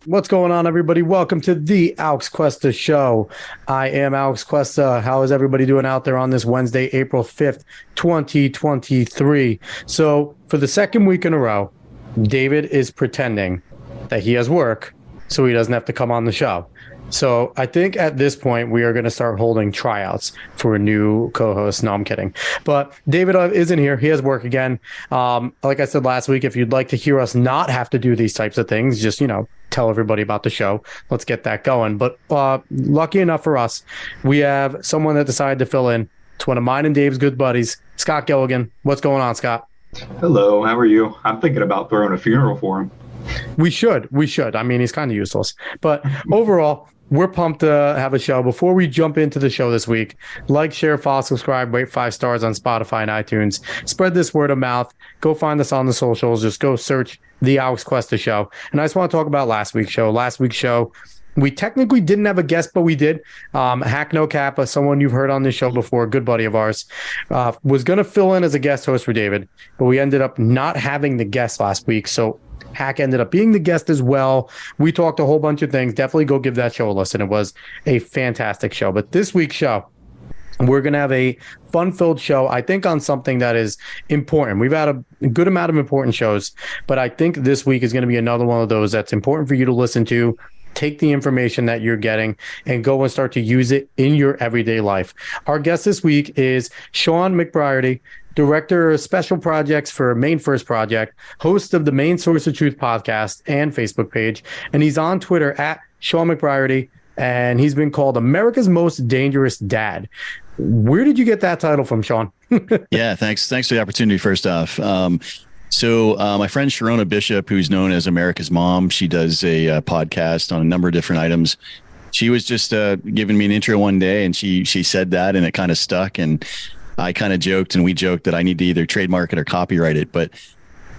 What's going on, everybody? Welcome to the Alex Cuesta Show. I am Alex Cuesta. How is everybody doing out there on this Wednesday, April 5th, 2023? So, for the second week in a row, David is pretending that he has work so he doesn't have to come on the show. So I think at this point, we are going to start holding tryouts for a new co-host. No, I'm kidding. But David isn't here. He has work again. Like I said last week, if you'd like to hear us not have to do these types of things, just, tell everybody about the show. Let's get that going. But lucky enough for us, we have someone that decided to fill in. It's one of mine and Dave's good buddies, Scott Gillian. What's going on, Scott? Hello, how are you? I'm thinking about throwing a funeral for him. We should. I mean, he's kind of useless. But overall, we're pumped to have a show. Before we jump into the show this week, like, share, follow, subscribe, rate 5 stars on Spotify and iTunes. Spread this word of mouth. Go find us on the socials. Just go search the Alex Cuesta Show. And I just want to talk about last week's show. Last week's show, we technically didn't have a guest, but we did. Hack No Kappa, someone you've heard on this show before, a good buddy of ours, was going to fill in as a guest host for David, but we ended up not having the guest last week. So Hack ended up being the guest as well. We talked a whole bunch of things. Definitely go give that show a listen. It was a fantastic show. But this week's show, we're going to have a fun-filled show, I think, on something that is important. We've had a good amount of important shows, but I think this week is going to be another one of those that's important for you to listen to. Take the information that you're getting and go and start to use it in your everyday life. Our guest this week is Shawn McBreairty, Director of Special Projects for Maine First Project, host of the Maine Source of Truth podcast and Facebook page. And he's on Twitter at Shawn McBreairty, and he's been called America's Most Dangerous Dad. Where did you get that title from, Shawn? Yeah, thanks. Thanks for the opportunity, first off. So my friend Sharona Bishop, who's known as America's Mom, she does a podcast on a number of different items. She was just giving me an intro one day, and she said that, and it kind of stuck. And I kind of joked, and we joked that I need to either trademark it or copyright it. But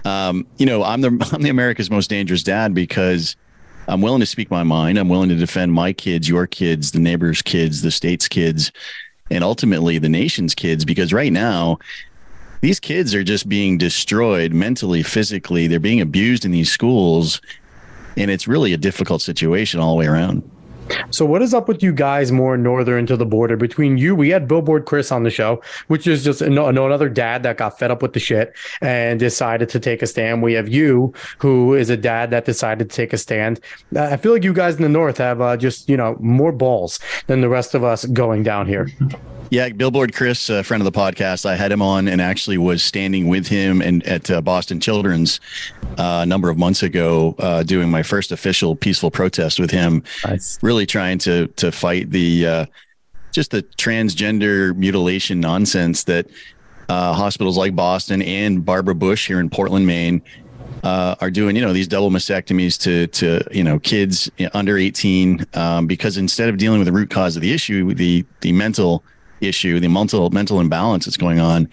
I'm the America's Most Dangerous Dad because I'm willing to speak my mind. I'm willing to defend my kids, your kids, the neighbors' kids, the state's kids, and ultimately the nation's kids. Because right now, these kids are just being destroyed mentally, physically. They're being abused in these schools, and it's really a difficult situation all the way around. So what is up with you guys more northern to the border? Between you, we had Billboard Chris on the show, which is just another dad that got fed up with the shit and decided to take a stand. We have you, who is a dad that decided to take a stand. I feel like you guys in the north have just more balls than the rest of us going down here. Yeah, Billboard Chris, a friend of the podcast, I had him on and actually was standing with him at Boston Children's a number of months ago, doing my first official peaceful protest with him. Nice. Really trying to fight the just the transgender mutilation nonsense that hospitals like Boston and Barbara Bush here in Portland, Maine, are doing, these double mastectomies to kids under 18, because instead of dealing with the root cause of the issue, the mental issue, the mental imbalance that's going on,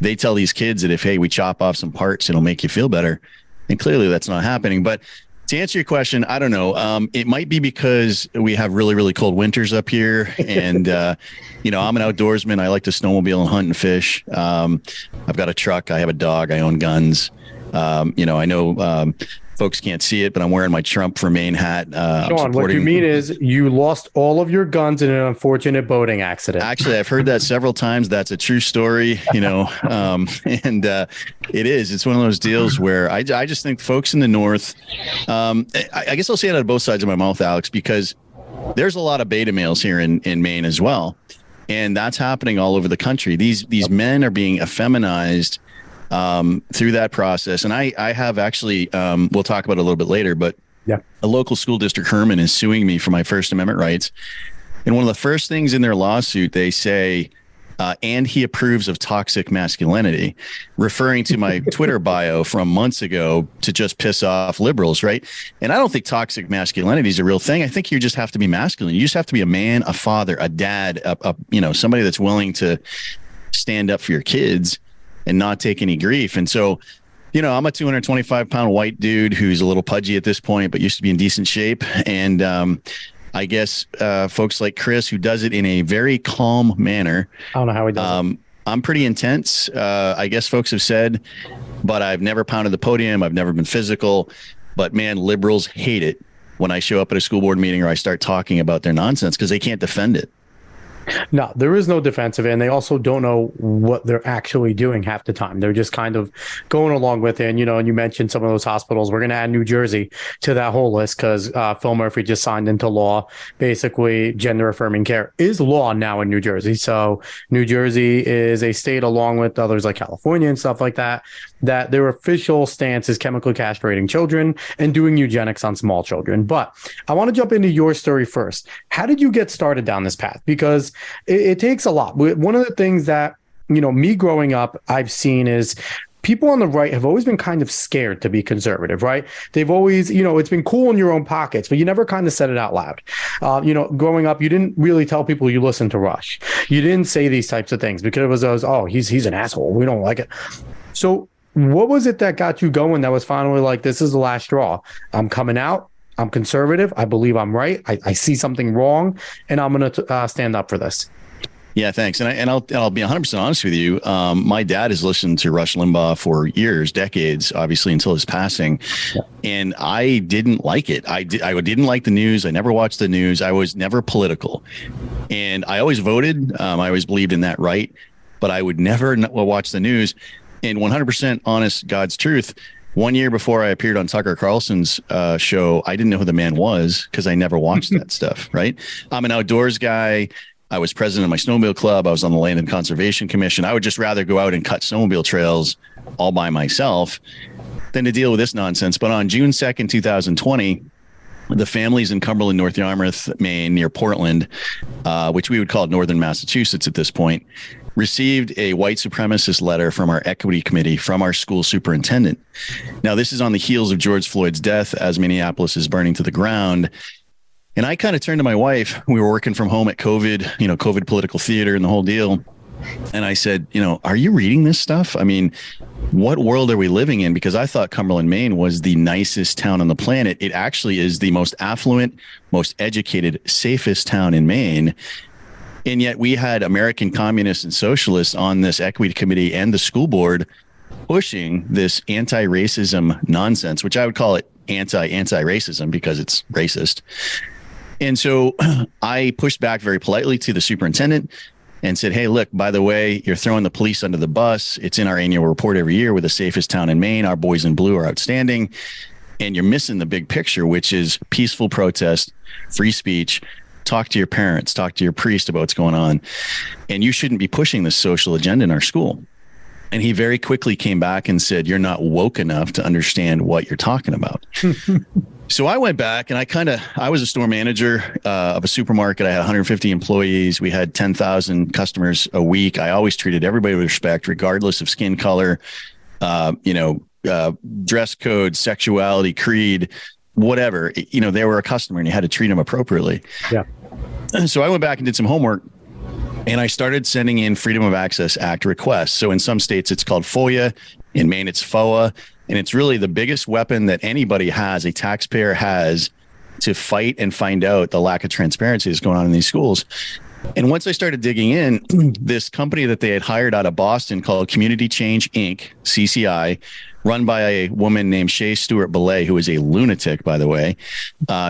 they tell these kids that if, hey, we chop off some parts, it'll make you feel better. And clearly that's not happening. But to answer your question, I don't know. It might be because we have really, really cold winters up here. And, I'm an outdoorsman. I like to snowmobile and hunt and fish. I've got a truck. I have a dog. I own guns. I know folks can't see it, but I'm wearing my Trump for Maine hat. Shawn, what you mean is you lost all of your guns in an unfortunate boating accident. Actually, I've heard that several times. That's a true story, and it is. It's one of those deals where I just think folks in the north, I guess I'll say it out of both sides of my mouth, Alex, because there's a lot of beta males here in Maine as well. And that's happening all over the country. These men are being effeminized through that process. And I have actually, we'll talk about it a little bit later, but yeah, a local school district, Herman, is suing me for my First Amendment rights. And one of the first things in their lawsuit, they say, and he approves of toxic masculinity, referring to my Twitter bio from months ago to just piss off liberals, right? And I don't think toxic masculinity is a real thing. I think you just have to be masculine. You just have to be a man, a father, a dad, somebody that's willing to stand up for your kids and not take any grief. And so, I'm a 225-pound white dude who's a little pudgy at this point, but used to be in decent shape. And I guess folks like Chris, who does it in a very calm manner. I don't know how he does it. I'm pretty intense, I guess folks have said, but I've never pounded the podium. I've never been physical. But man, liberals hate it. when I show up at a school board meeting or I start talking about their nonsense because they can't defend it. No, there is no defense of it. And they also don't know what they're actually doing half the time. They're just kind of going along with it. And, and you mentioned some of those hospitals. We're going to add New Jersey to that whole list because Phil Murphy just signed into law. Basically, gender affirming care is law now in New Jersey. So New Jersey is a state, along with others like California and stuff like that, that their official stance is chemically castrating children and doing eugenics on small children. But I want to jump into your story first. How did you get started down this path? Because it takes a lot. One of the things that, me growing up, I've seen is people on the right have always been kind of scared to be conservative, right? They've always, it's been cool in your own pockets, but you never kind of said it out loud. Growing up, you didn't really tell people you listened to Rush. You didn't say these types of things because it was those, oh, he's an asshole. We don't like it. So what was it that got you going that was finally like, this is the last straw? I'm coming out. I'm conservative. I believe I'm right. I see something wrong, and I'm going to stand up for this. Yeah, thanks. And I'll be 100% honest with you. My dad has listened to Rush Limbaugh for years, decades, obviously until his passing. Yeah. And I didn't like it. I didn't like the news. I never watched the news. I was never political. And I always voted. I always believed in that right. But I would never watch the news. And 100% honest, God's truth, 1 year before I appeared on Tucker Carlson's show, I didn't know who the man was because I never watched that stuff, right? I'm an outdoors guy. I was president of my snowmobile club. I was on the Land and Conservation Commission. I would just rather go out and cut snowmobile trails all by myself than to deal with this nonsense. But on June 2nd, 2020, the families in Cumberland, North Yarmouth, Maine, near Portland, which we would call Northern Massachusetts at this point, received a white supremacist letter from our equity committee from our school superintendent. Now, this is on the heels of George Floyd's death as Minneapolis is burning to the ground. And I kind of turned to my wife. We were working from home at COVID, COVID political theater and the whole deal. And I said, are you reading this stuff? I mean, what world are we living in? Because I thought Cumberland, Maine was the nicest town on the planet. It actually is the most affluent, most educated, safest town in Maine. And yet we had American communists and socialists on this equity committee and the school board pushing this anti-racism nonsense, which I would call it anti-racism because it's racist. And so I pushed back very politely to the superintendent and said, hey, look, by the way, you're throwing the police under the bus. It's in our annual report every year. We're the safest town in Maine. Our boys in blue are outstanding. And you're missing the big picture, which is peaceful protest, free speech. Talk to your parents, talk to your priest about what's going on. And you shouldn't be pushing this social agenda in our school. And he very quickly came back and said, you're not woke enough to understand what you're talking about. So I went back and I was a store manager of a supermarket. I had 150 employees. We had 10,000 customers a week. I always treated everybody with respect, regardless of skin color, dress code, sexuality, creed, whatever. They were a customer and you had to treat them appropriately. Yeah. So I went back and did some homework. And I started sending in Freedom of Access Act requests. So in some states, it's called FOIA. In Maine, it's FOA. And it's really the biggest weapon that anybody has, a taxpayer has, to fight and find out the lack of transparency that's going on in these schools. And once I started digging in, this company that they had hired out of Boston called Community Change, Inc., CCI, run by a woman named Shea Stewart Belay, who is a lunatic, by the way.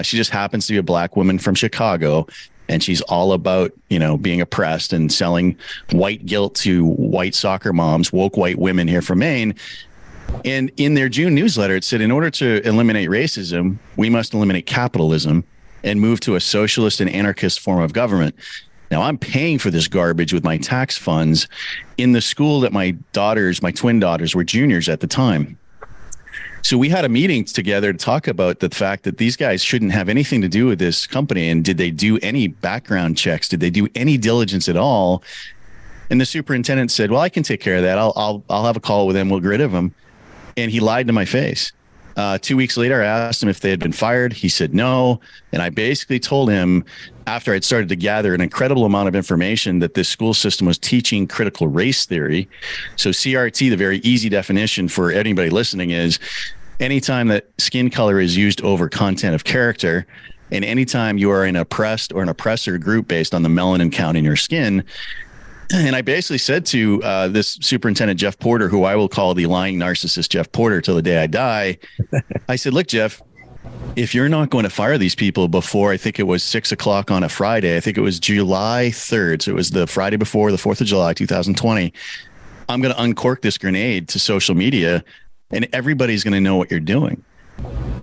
She just happens to be a Black woman from Chicago. And she's all about, being oppressed and selling white guilt to white soccer moms, woke white women here from Maine. And in their June newsletter, it said, in order to eliminate racism, we must eliminate capitalism and move to a socialist and anarchist form of government. Now, I'm paying for this garbage with my tax funds in the school that my twin daughters were juniors at the time. So we had a meeting together to talk about the fact that these guys shouldn't have anything to do with this company. And did they do any background checks? Did they do any diligence at all? And the superintendent said, well, I can take care of that. I'll have a call with him. We'll get rid of him. And he lied to my face. 2 weeks later, I asked him if they had been fired. He said no. And I basically told him, after I'd started to gather an incredible amount of information, that this school system was teaching critical race theory. So CRT, the very easy definition for anybody listening, is anytime that skin color is used over content of character, and anytime you are an oppressed or an oppressor group based on the melanin count in your skin. And I basically said to this superintendent, Jeff Porter, who I will call the lying narcissist Jeff Porter till the day I die, I said, look, Jeff, if you're not going to fire these people before, I think it was 6 o'clock on a Friday, I think it was July 3rd. So it was the Friday before the 4th of July, 2020. I'm going to uncork this grenade to social media and everybody's going to know what you're doing.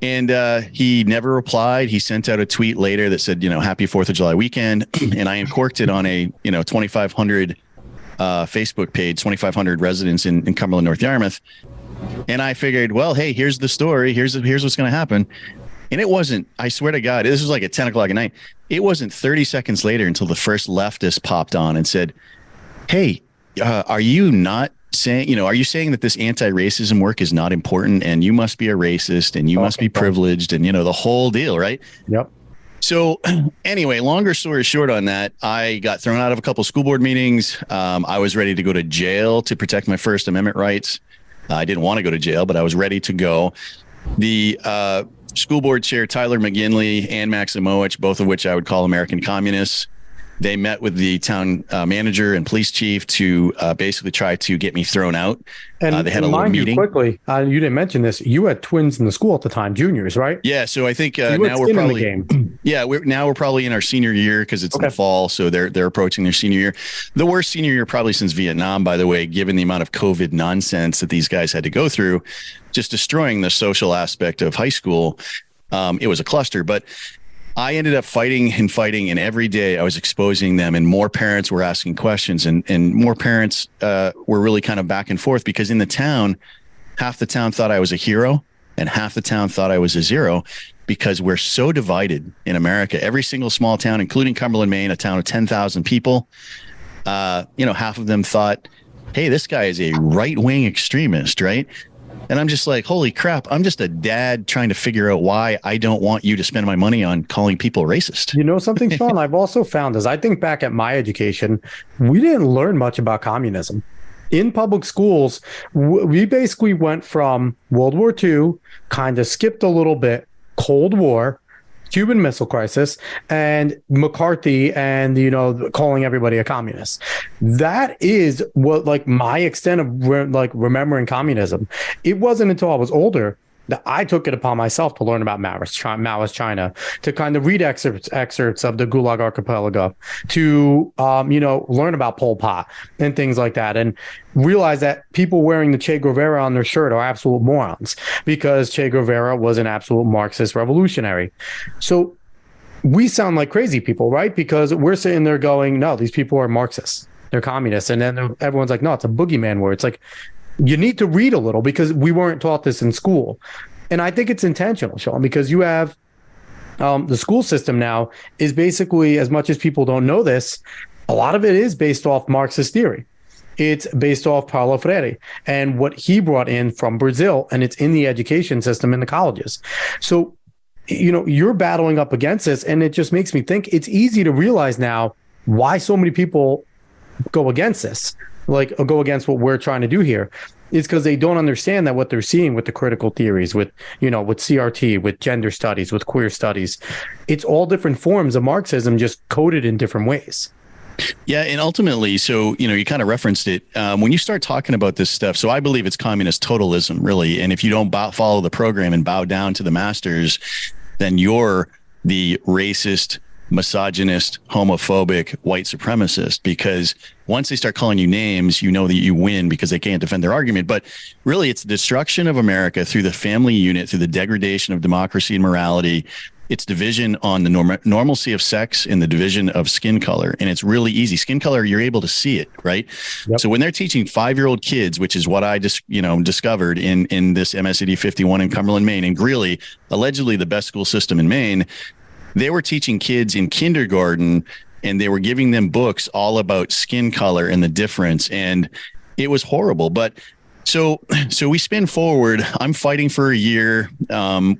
And he never replied. He sent out a tweet later that said, happy 4th of July weekend. And I uncorked it on a, 2,500 Facebook page, 2,500 residents in Cumberland, North Yarmouth. And I figured, well, hey, here's the story. Here's what's going to happen. And it wasn't, I swear to God, this was like at 10 o'clock at night. It wasn't 30 seconds later until the first leftist popped on and said, hey, are you not saying, are you saying that this anti-racism work is not important and you must be a racist and you must be privileged and, the whole deal, right? Yep. So anyway, longer story short on that, I got thrown out of a couple of school board meetings. I was ready to go to jail to protect my First Amendment rights. I didn't want to go to jail, but I was ready to go. The school board chair, Tyler McGinley, and Maximowicz, both of which I would call American communists, they met with the town manager and police chief to basically try to get me thrown out. And they had a little meeting. Quickly, you didn't mention this. You had twins in the school at the time, juniors, right? Yeah. So I think now we're probably we're probably in our senior year because it's in the fall. So they're approaching their senior year. The worst senior year probably since Vietnam, by the way, given the amount of COVID nonsense that these guys had to go through, just destroying the social aspect of high school. It was a cluster, but I ended up fighting, and every day I was exposing them, and more parents were asking questions, and more parents were really kind of back and forth because in the town, half the town thought I was a hero and half the town thought I was a zero because we're so divided in America. Every single small town, including Cumberland, Maine, a town of 10,000 people, half of them thought, hey, this guy is a right-wing extremist, right? And I'm just like, holy crap, I'm just a dad trying to figure out why I don't want you to spend my money on calling people racist. You know something, Shawn? I've also found as I think back at my education, we didn't learn much about communism. In public schools, we basically went from World War II, kind of skipped a little bit, Cold War, Cuban Missile Crisis, and McCarthy, and calling everybody a communist. That is what my extent of remembering communism. It wasn't until I was older that I took it upon myself to learn about Maoist China, to kind of read excerpts of the Gulag Archipelago, to learn about Pol Pot and things like that, and realize that people wearing the Che Guevara on their shirt are absolute morons because Che Guevara was an absolute Marxist revolutionary. So we sound like crazy people, right? Because we're sitting there going, no, these people are Marxists, they're communists, and then everyone's like, no, it's a boogeyman word. It's like, you need to read a little because we weren't taught this in school. And I think it's intentional, Shawn, because you have the school system now is basically, as much as people don't know this, a lot of it is based off Marxist theory. It's based off Paulo Freire and what he brought in from Brazil, and it's in the education system in the colleges. So, you're battling up against this, and it just makes me think it's easy to realize now why so many people go against this. Go against what we're trying to do here, is because they don't understand that what they're seeing with the critical theories, with CRT, with gender studies, with queer studies, it's all different forms of Marxism, just coded in different ways. Yeah. And ultimately, so, you kind of referenced it when you start talking about this stuff. So I believe it's communist totalism, really. And if you don't follow the program and bow down to the masters, then you're the racist, misogynist, homophobic, white supremacist, because once they start calling you names, you know that you win because they can't defend their argument. But really, it's the destruction of America through the family unit, through the degradation of democracy and morality. It's division on the normalcy of sex and the division of skin color. And it's really easy. Skin color, you're able to see it, right? Yep. So when they're teaching 5-year-old kids, which is what I just, discovered in this MSAD 51 in Cumberland, Maine, and Greeley, allegedly the best school system in Maine, they were teaching kids in kindergarten and they were giving them books all about skin color and the difference. And it was horrible. But so we spin forward. I'm fighting for a year.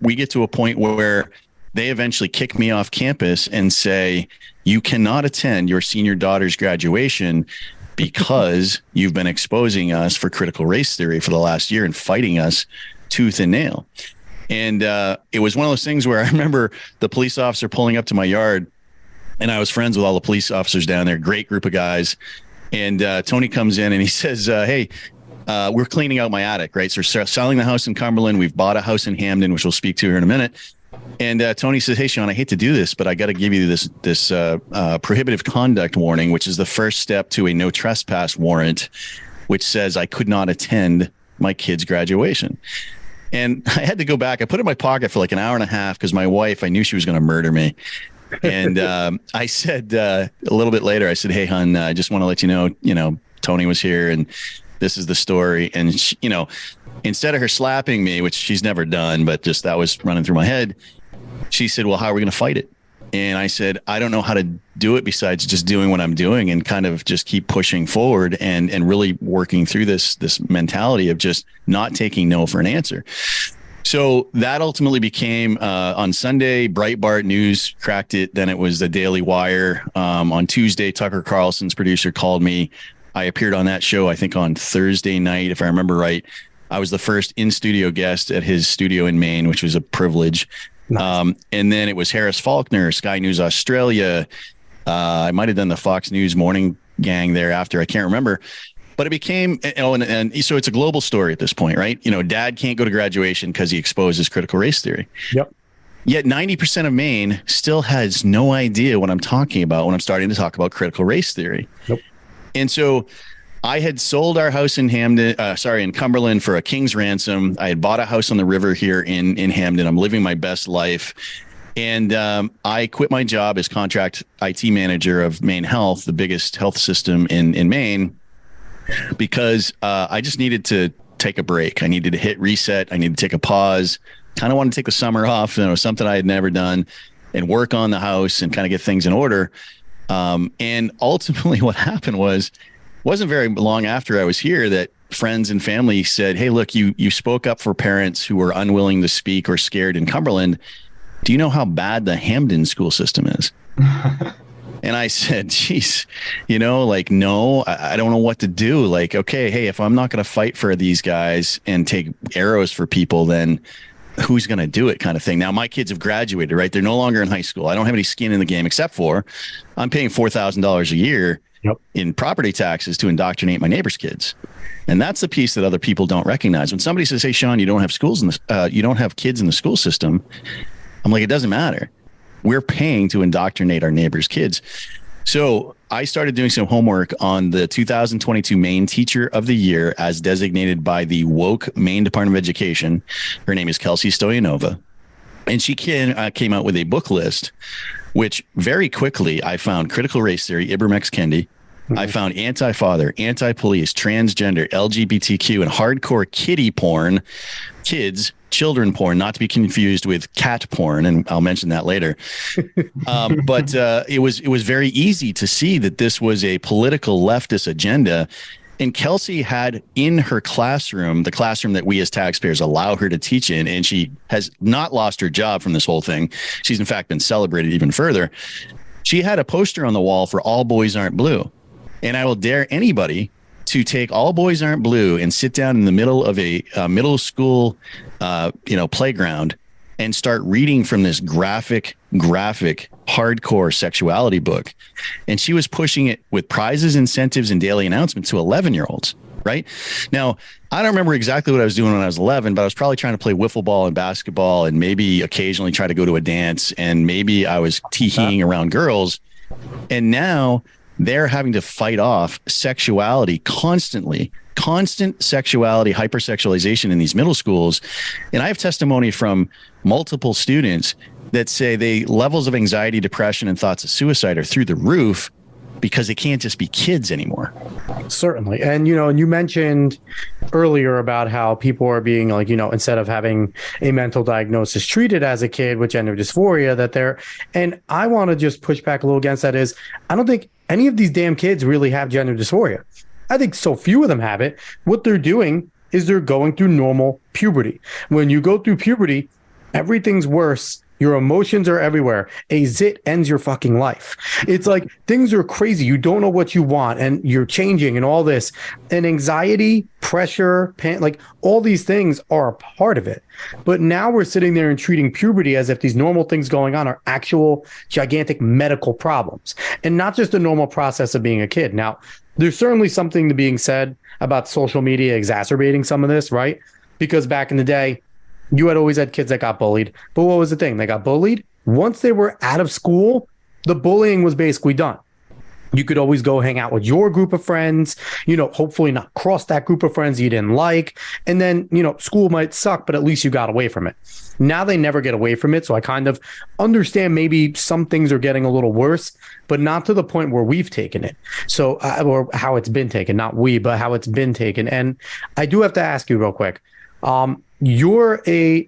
We get to a point where they eventually kick me off campus and say, you cannot attend your senior daughter's graduation because you've been exposing us for critical race theory for the last year and fighting us tooth and nail. And it was one of those things where I remember the police officer pulling up to my yard, and I was friends with all the police officers down there, great group of guys. And Tony comes in and he says, hey, we're cleaning out my attic, right? So we're selling the house in Cumberland. We've bought a house in Hamden, which we'll speak to here in a minute. And Tony says, "Hey, Shawn, I hate to do this, but I got to give you this prohibitive conduct warning, which is the first step to a no trespass warrant, which says I could not attend my kid's graduation." And I had to go back. I put it in my pocket for like an hour and a half because my wife, I knew she was going to murder me. And I said a little bit later, I said, "Hey, hon, I just want to let you know, Tony was here and this is the story." And she, instead of her slapping me, which she's never done, but just that was running through my head, she said, "Well, how are we going to fight it?" And I said, "I don't know how to do it besides just doing what I'm doing and kind of just keep pushing forward and really working through this mentality of just not taking no for an answer." So that ultimately became on Sunday, Breitbart News cracked it. Then it was the Daily Wire. On Tuesday, Tucker Carlson's producer called me. I appeared on that show, I think on Thursday night, if I remember right. I was the first in-studio guest at his studio in Maine, which was a privilege. Nice. And then it was Harris Faulkner, Sky News Australia. I might have done the Fox News morning gang thereafter. I can't remember. But it became, and so it's a global story at this point, right? Dad can't go to graduation because he exposes critical race theory. Yep. Yet 90% of Maine still has no idea what I'm talking about when I'm starting to talk about critical race theory. Nope. And so I had sold our house in in Cumberland for a king's ransom. I had bought a house on the river here in Hamden. I'm living my best life. And I quit my job as contract IT manager of Maine Health, the biggest health system in Maine, because I just needed to take a break. I needed to hit reset. I needed to take a pause. Kind of wanted to take the summer off, something I had never done, and work on the house and kind of get things in order. And ultimately what happened wasn't very long after I was here that friends and family said, "Hey, look, you spoke up for parents who were unwilling to speak or scared in Cumberland. Do you know how bad the Hamden school system is?" And I said, "Geez, no, I don't know what to do. Like, okay, hey, if I'm not going to fight for these guys and take arrows for people, then who's going to do it?" kind of thing. Now, my kids have graduated, right? They're no longer in high school. I don't have any skin in the game, except for I'm paying $4,000 a year in property taxes to indoctrinate my neighbor's kids. And that's the piece that other people don't recognize. When somebody says, "Hey, Shawn, you don't have kids in the school system," I'm like, it doesn't matter. We're paying to indoctrinate our neighbors' kids. So I started doing some homework on the 2022 Maine Teacher of the Year as designated by the woke Maine Department of Education. Her name is Kelsey Stoyanova. And she came out with a book list, which very quickly I found critical race theory, Ibram X. Kendi. I found anti-father, anti-police, transgender, LGBTQ, and hardcore kiddie porn, children porn, not to be confused with cat porn, and I'll mention that later. But it was very easy to see that this was a political leftist agenda. And Kelsey had in her classroom, the classroom that we as taxpayers allow her to teach in, and she has not lost her job from this whole thing. She's in fact been celebrated even further. She had a poster on the wall for "All Boys Aren't Blue." And I will dare anybody to take "All Boys Aren't Blue" and sit down in the middle of a middle school, playground and start reading from this graphic, hardcore sexuality book. And she was pushing it with prizes, incentives, and daily announcements to 11-year-olds. Right now, I don't remember exactly what I was doing when I was 11, but I was probably trying to play wiffle ball and basketball and maybe occasionally try to go to a dance. And maybe I was tee-heeing around girls. And now they're having to fight off sexuality constantly, constant sexuality, hypersexualization in these middle schools. And I have testimony from multiple students that say the levels of anxiety, depression, and thoughts of suicide are through the roof because they can't just be kids anymore. Certainly. And, and you mentioned earlier about how people are being instead of having a mental diagnosis treated as a kid with gender dysphoria and I want to just push back a little against that is I don't think any of these damn kids really have gender dysphoria. I think so few of them have it. What they're doing is they're going through normal puberty. When you go through puberty, everything's worse. Your emotions are everywhere. A zit ends your fucking life. It's like things are crazy. You don't know what you want and you're changing and all this. And anxiety, pressure, all these things are a part of it. But now we're sitting there and treating puberty as if these normal things going on are actual gigantic medical problems and not just a normal process of being a kid. Now, there's certainly something to being said about social media exacerbating some of this, right? Because back in the day, you had always had kids that got bullied. But what was the thing? They got bullied. Once they were out of school, the bullying was basically done. You could always go hang out with your group of friends, hopefully not cross that group of friends you didn't like. And then, school might suck, but at least you got away from it. Now they never get away from it. So I kind of understand maybe some things are getting a little worse, but not to the point where we've taken it. So, or how it's been taken, not we, but how it's been taken. And I do have to ask you real quick. You're a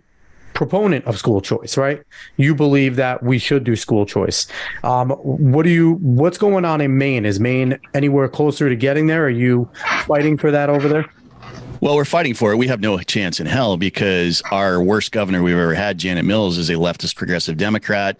proponent of school choice, right? You believe that we should do school choice. What's going on in Maine? Is Maine anywhere closer to getting there? Are you fighting for that over there? Well, we're fighting for it. We have no chance in hell because our worst governor we've ever had, Janet Mills, is a leftist progressive Democrat.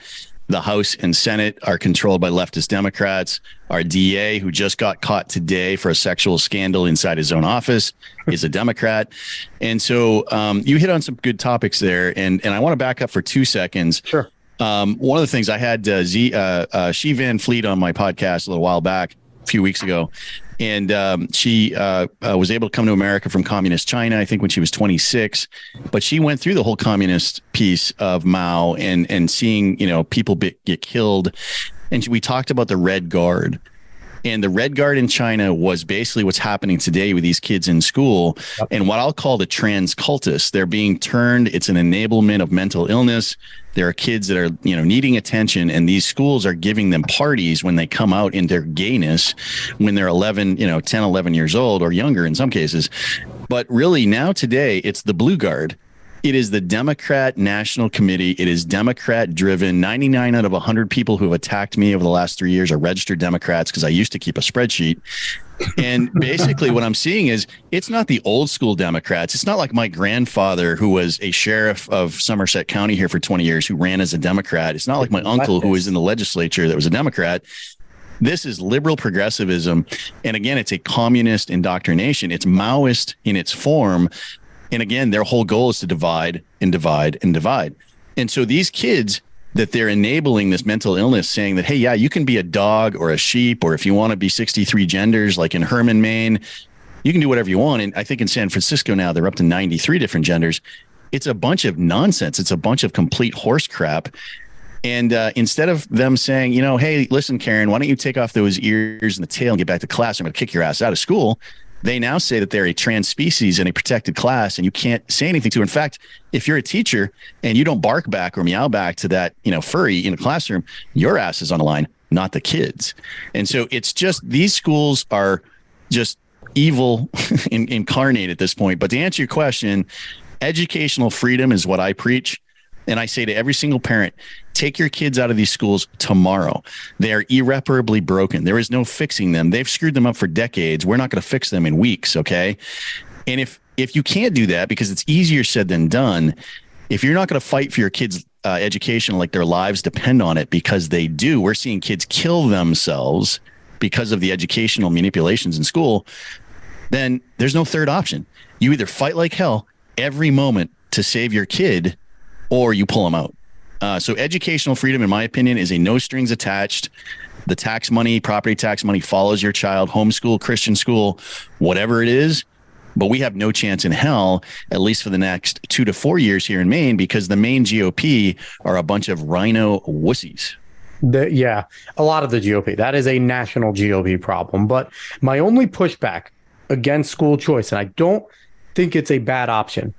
The House and Senate are controlled by leftist Democrats. Our DA, who just got caught today for a sexual scandal inside his own office, is a Democrat. And so you hit on some good topics there. And I want to back up for 2 seconds. Sure. One of the things I had She Van Fleet on my podcast a little while back, a few weeks ago. And she was able to come to America from communist China, I think when she was 26. But she went through the whole communist piece of Mao and seeing, people get killed. And we talked about the Red Guard. And the Red Guard in China was basically what's happening today with these kids in school. And what I'll call the trans cultists, they're being turned. It's an enablement of mental illness. There are kids that are, needing attention, and these schools are giving them parties when they come out in their gayness when they're 11, 10, 11 years old or younger in some cases. But really now today, it's the Blue Guard. It is the Democrat National Committee. It is Democrat driven. 99 out of 100 people who have attacked me over the last 3 years are registered Democrats because I used to keep a spreadsheet. And basically what I'm seeing is it's not the old school Democrats. It's not like my grandfather, who was a sheriff of Somerset County here for 20 years, who ran as a Democrat. It's not like my uncle, who was in the legislature, that was a Democrat. This is liberal progressivism. And again, it's a communist indoctrination. It's Maoist in its form. And again, their whole goal is to divide and divide and divide. And so these kids that they're enabling this mental illness, saying that, hey, yeah, you can be a dog or a sheep, or if you want to be 63 genders, like in Herman, Maine, you can do whatever you want. And I think in San Francisco now, they're up to 93 different genders. It's a bunch of nonsense. It's a bunch of complete horse crap. And instead of them saying, hey, listen, Karen, why don't you take off those ears and the tail and get back to class? I'm going to kick your ass out of school. They now say that they're a trans species in a protected class, and you can't say anything to her. In fact, if you're a teacher and you don't bark back or meow back to that, furry in a classroom, your ass is on the line, not the kids. And so it's just, these schools are just evil incarnate at this point. But to answer your question, educational freedom is what I preach. And I say to every single parent, take your kids out of these schools tomorrow. They are irreparably broken. There is no fixing them. They've screwed them up for decades. We're not going to fix them in weeks, okay? And if you can't do that, because it's easier said than done, if you're not going to fight for your kids' education like their lives depend on it, because they do, we're seeing kids kill themselves because of the educational manipulations in school, then there's no third option. You either fight like hell every moment to save your kid, or you pull them out. So educational freedom, in my opinion, is a no strings attached. The tax money, property tax money follows your child, homeschool, Christian school, whatever it is. But we have no chance in hell, at least for the next 2 to 4 years here in Maine, because the Maine GOP are a bunch of rhino wussies. Yeah, a lot of the GOP. That is a national GOP problem. But my only pushback against school choice, and I don't think it's a bad option,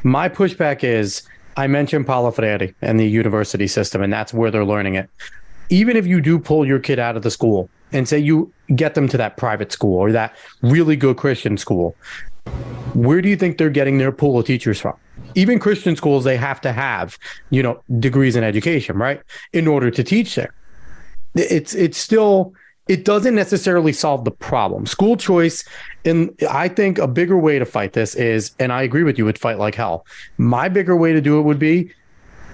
my pushback is, I mentioned Paulo Freire and the university system, and that's where they're learning it. Even if you do pull your kid out of the school and say you get them to that private school or that really good Christian school, where do you think they're getting their pool of teachers from? Even Christian schools, they have to have, degrees in education, right? In order to teach there. It's still, it doesn't necessarily solve the problem. School choice, and I think a bigger way to fight this is, and I agree with you, would fight like hell. My bigger way to do it would be,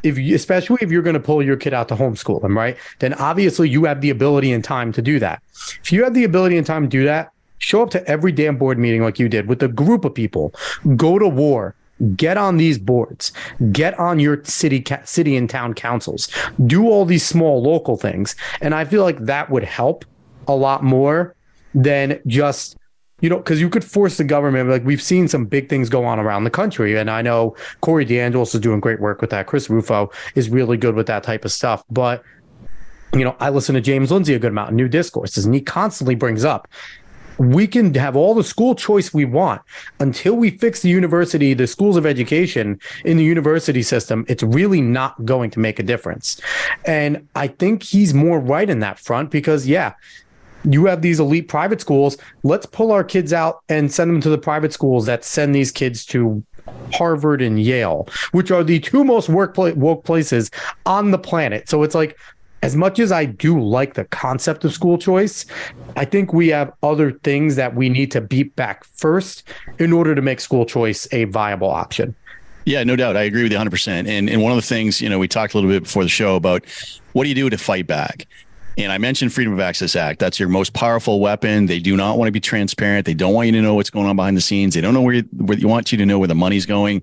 especially if you're going to pull your kid out to homeschool them, right? Then obviously you have the ability and time to do that. If you have the ability and time to do that, show up to every damn board meeting like you did with a group of people, go to war, get on these boards, get on your city and town councils, do all these small local things. And I feel like that would help a lot more than just because you could force the government, like we've seen some big things go on around the country. And I know Corey DeAngelis is doing great work with that. Chris Rufo is really good with that type of stuff. But, I listen to James Lindsay a good amount, New Discourses, and he constantly brings up, we can have all the school choice we want until we fix the schools of education in the university system. It's really not going to make a difference. And I think he's more right in that front because, you have these elite private schools. Let's pull our kids out and send them to the private schools that send these kids to Harvard and Yale, which are the two most woke places on the planet. So it's like, as much as I do like the concept of school choice, I think we have other things that we need to beat back first in order to make school choice a viable option. Yeah, no doubt. I agree with you 100%. And one of the things, we talked a little bit before the show about what do you do to fight back? And I mentioned Freedom of Access Act. That's your most powerful weapon. They do not want to be transparent. They don't want you to know what's going on behind the scenes. They don't know where you want you to know where the money's going.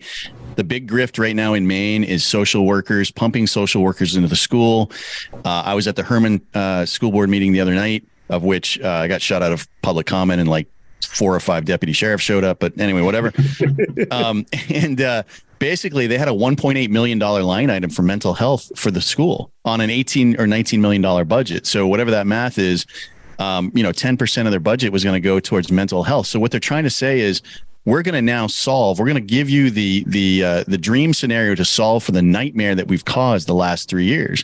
The big grift right now in Maine is social workers, pumping social workers into the school. I was at the Herman school board meeting the other night, of which I got shut out of public comment and like 4 or 5 deputy sheriffs showed up. But anyway, whatever. Basically, they had a $1.8 million line item for mental health for the school on an $18 or $19 million budget. So whatever that math is, 10% of their budget was going to go towards mental health. So what they're trying to say is, we're going to now we're going to give you the dream scenario to solve for the nightmare that we've caused the last 3 years.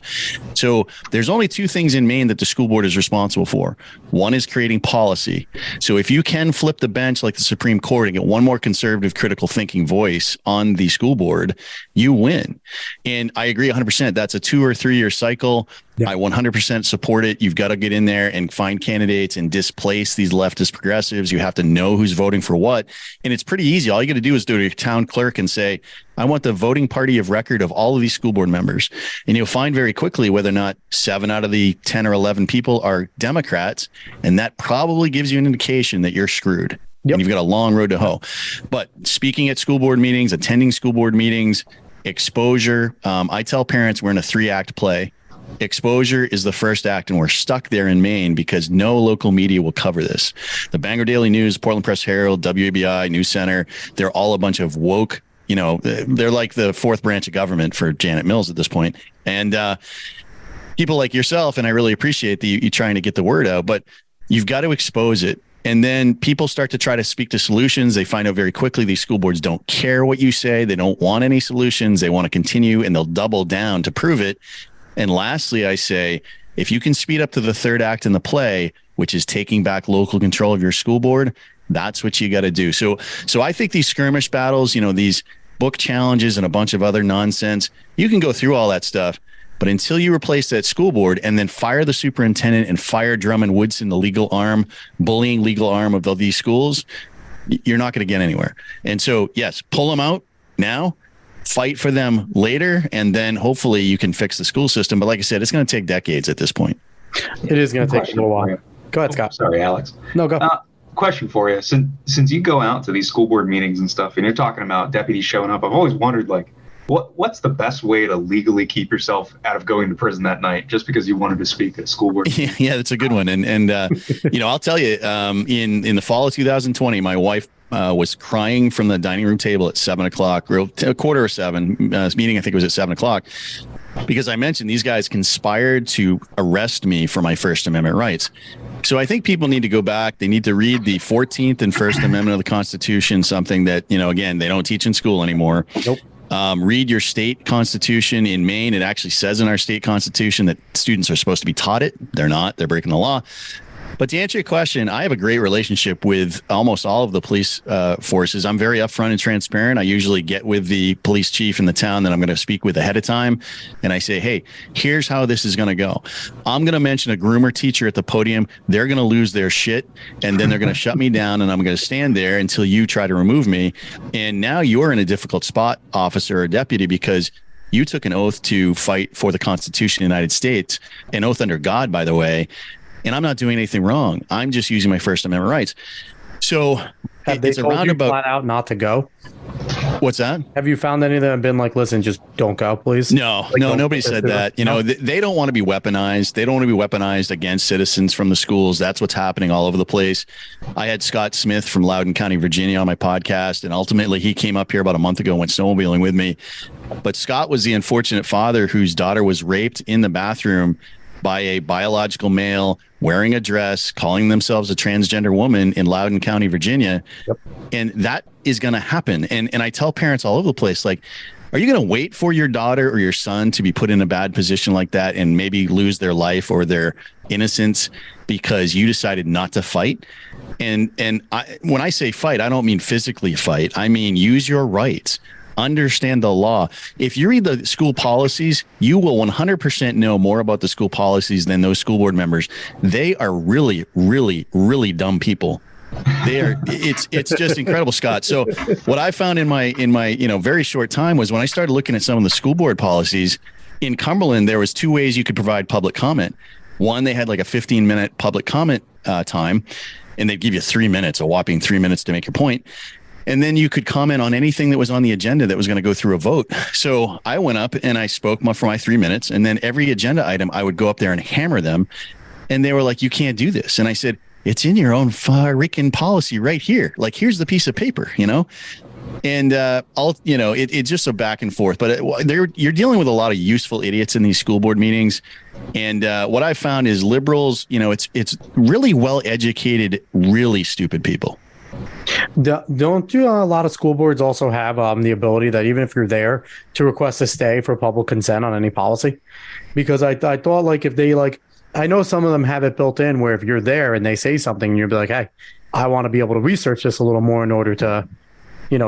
So there's only 2 things in Maine that the school board is responsible for. One is creating policy. So if you can flip the bench like the Supreme Court and get one more conservative critical thinking voice on the school board, you win. And I agree 100%. That's a 2 or 3 year cycle. Yeah. I 100% support it. You've got to get in there and find candidates and displace these leftist progressives. You have to know who's voting for what. And it's pretty easy. All you got to do is go to your town clerk and say, I want the voting party of record of all of these school board members. And you'll find very quickly whether or not 7 out of the 10 or 11 people are Democrats. And that probably gives you an indication that you're screwed. Yep. And you've got a long road to hoe. But speaking at school board meetings, attending school board meetings, exposure. I tell parents we're in a 3-act play. Exposure is the first act, and we're stuck there in Maine because no local media will cover this. The Bangor Daily News, Portland Press Herald, WABI, News Center, they're all a bunch of woke, they're like the 4th branch of government for Janet Mills at this point. And people like yourself, and I really appreciate you trying to get the word out, but you've got to expose it. And then people start to try to speak to solutions. They find out very quickly these school boards don't care what you say. They don't want any solutions. They want to continue, and they'll double down to prove it. And lastly, I say, if you can speed up to the 3rd act in the play, which is taking back local control of your school board, that's what you got to do. So I think these skirmish battles, these book challenges and a bunch of other nonsense, you can go through all that stuff. But until you replace that school board and then fire the superintendent and fire Drummond Woodson, the bullying legal arm of these schools, you're not going to get anywhere. And so, yes, pull them out now. Fight for them later, and then hopefully you can fix the school system. But like I said, it's going to take decades at this point. It is going to take a little while. Go ahead, Scott. Sorry, Alex. No, go. Question for you. Since you go out to these school board meetings and stuff, and you're talking about deputies showing up, I've always wondered, what's the best way to legally keep yourself out of going to prison that night just because you wanted to speak at school board? Yeah, that's a good one. And I'll tell you, in the fall of 2020, my wife was crying from the dining room table at 7:00 or 6:45. Meeting, I think it was at 7:00, because I mentioned these guys conspired to arrest me for my First Amendment rights. So I think people need to go back. They need to read the 14th and First Amendment of the Constitution, something that, again, they don't teach in school anymore. Nope. Read your state constitution. In Maine, it actually says in our state constitution that students are supposed to be taught it. They're not. They're breaking the law. But to answer your question, I have a great relationship with almost all of the police forces. I'm very upfront and transparent. I usually get with the police chief in the town that I'm going to speak with ahead of time. And I say, hey, here's how this is going to go. I'm going to mention a groomer teacher at the podium. They're going to lose their shit. And then they're going to shut me down. And I'm going to stand there until you try to remove me. And now you're in a difficult spot, officer or deputy, because you took an oath to fight for the Constitution of the United States, an oath under God, by the way. And I'm not doing anything wrong. I'm just using my First Amendment rights. So have they it's a told roundabout. You flat out not to go? What's that? Have you found any of them have been like, listen, just don't go, please? No, nobody said that. They don't want to be weaponized. They don't want to be weaponized against citizens from the schools. That's what's happening all over the place. I had Scott Smith from Loudoun County, Virginia on my podcast, and ultimately he came up here about a month ago and went snowmobiling with me. But Scott was the unfortunate father whose daughter was raped in the bathroom by a biological male wearing a dress, calling themselves a transgender woman in Loudoun County, Virginia. Yep. And that is going to happen. And I tell parents all over the place, like, are you going to wait for your daughter or your son to be put in a bad position like that and maybe lose their life or their innocence because you decided not to fight? And when I say fight, I don't mean physically fight. I mean, use your rights. Understand the law. If you read the school policies, you will 100% know more about the school policies than those school board members. They are really, really, really dumb people. It's just incredible, Scott. So what I found in my very short time was when I started looking at some of the school board policies in Cumberland, there was two ways you could provide public comment. One, they had like a 15-minute public comment time, and they'd give you 3 minutes, a whopping 3 minutes to make your point. And then you could comment on anything that was on the agenda that was going to go through a vote. So I went up and I spoke for my 3 minutes. And then every agenda item, I would go up there and hammer them. And they were like, you can't do this. And I said, it's in your own freaking policy right here. Like, here's the piece of paper, And it's just a back and forth. But you're dealing with a lot of useful idiots in these school board meetings. And what I found is liberals, it's really well-educated, really stupid people. Don't a lot of school boards also have the ability that even if you're there to request a stay for public consent on any policy? Because I thought, like, if they, like, I know some of them have it built in where if you're there and they say something, you'll be like, hey, I want to be able to research this a little more in order to,